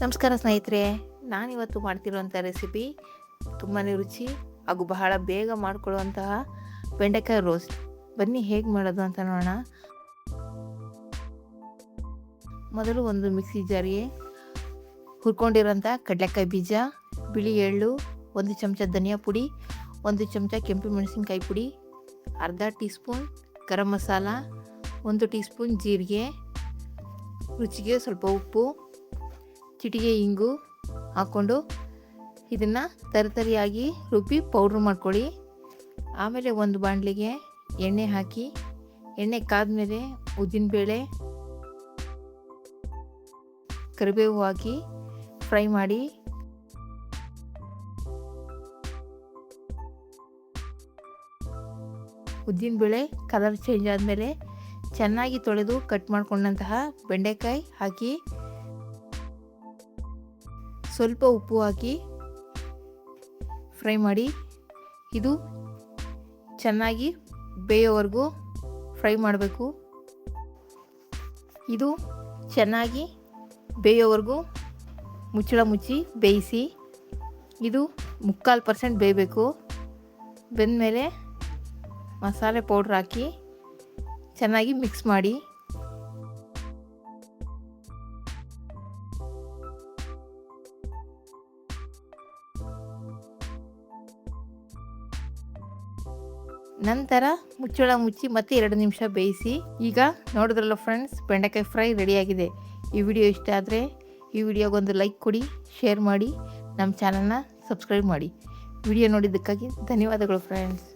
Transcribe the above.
ನಮಸ್ಕಾರ ಸ್ನೇಹಿತರೆ, ನಾನಿವತ್ತು ಮಾಡ್ತಿರುವಂಥ ರೆಸಿಪಿ ತುಂಬಾ ರುಚಿ ಹಾಗೂ ಬಹಳ ಬೇಗ ಮಾಡಿಕೊಳ್ಳುವಂತಹ ಬೆಂಡೆಕಾಯಿ ರೋಸ್ಟ್. ಬನ್ನಿ ಹೇಗೆ ಮಾಡೋದು ಅಂತ ನೋಡೋಣ. ಮೊದಲು ಒಂದು ಮಿಕ್ಸಿ ಜಾರಿಗೆ ಹುರ್ಕೊಂಡಿರೋಂಥ ಕಡಲೆಕಾಯಿ ಬೀಜ, ಬಿಳಿ ಎಳ್ಳು, 1 ಚಮಚ ಧನಿಯಾ ಪುಡಿ, 1 ಚಮಚ ಕೆಂಪು ಮೆಣಸಿನ್ಕಾಯಿ ಪುಡಿ, ಅರ್ಧ tea spoon garam masala, 1 tea spoon ಜೀರಿಗೆ, ರುಚಿಗೆ ಸ್ವಲ್ಪ ಉಪ್ಪು, ಚಿಟಿಕೆ ಇಂಗು ಹಾಕ್ಕೊಂಡು ಇದನ್ನು ತರಿತರಿಯಾಗಿ ರುಬ್ಬಿ ಪೌಡ್ರ್ ಮಾಡ್ಕೊಳ್ಳಿ. ಆಮೇಲೆ ಒಂದು ಬಾಣಲಿಗೆ ಎಣ್ಣೆ ಹಾಕಿ, ಎಣ್ಣೆ ಕಾದ್ಮೇಲೆ ಉದ್ದಿನಬೇಳೆ, ಕರಿಬೇವು ಹಾಕಿ ಫ್ರೈ ಮಾಡಿ. ಉದ್ದಿನಬೇಳೆ ಕಲರ್ ಚೇಂಜ್ ಆದಮೇಲೆ ಚೆನ್ನಾಗಿ ತೊಳೆದು ಕಟ್ ಮಾಡ್ಕೊಂಡಂತಹ ಬೆಂಡೆಕಾಯಿ ಹಾಕಿ, ಸ್ವಲ್ಪ ಉಪ್ಪು ಹಾಕಿ ಫ್ರೈ ಮಾಡಿ. ಇದು ಚೆನ್ನಾಗಿ ಬೇಯೋವರೆಗೂ ಫ್ರೈ ಮಾಡಬೇಕು. ಇದು ಚೆನ್ನಾಗಿ ಬೇಯೋವರೆಗೂ ಮುಚ್ಚಳ ಮುಚ್ಚಿ ಬೇಯಿಸಿ. ಇದು 3/4% ಬೇಯಬೇಕು. ಬೆಂದಮೇಲೆ ಮಸಾಲೆ ಪೌಡ್ರ್ ಹಾಕಿ ಚೆನ್ನಾಗಿ ಮಿಕ್ಸ್ ಮಾಡಿ. ನಂತರ ಮುಚ್ಚಳ ಮುಚ್ಚಿ ಮತ್ತೆ 2 ನಿಮಿಷ ಬೇಯಿಸಿ. ಈಗ ನೋಡಿದ್ರಲ್ಲ ಫ್ರೆಂಡ್ಸ್, ಬೆಂಡೆಕಾಯಿ ಫ್ರೈ ರೆಡಿಯಾಗಿದೆ. ಈ ವಿಡಿಯೋ ಇಷ್ಟ ಆದರೆ ಈ ವಿಡಿಯೋಗೊಂದು ಲೈಕ್ ಕೊಡಿ, ಶೇರ್ ಮಾಡಿ, ನಮ್ಮ ಚಾನಲ್ನ ಸಬ್ಸ್ಕ್ರೈಬ್ ಮಾಡಿ. ವಿಡಿಯೋ ನೋಡಿದ್ದಕ್ಕಾಗಿ ಧನ್ಯವಾದಗಳು ಫ್ರೆಂಡ್ಸ್.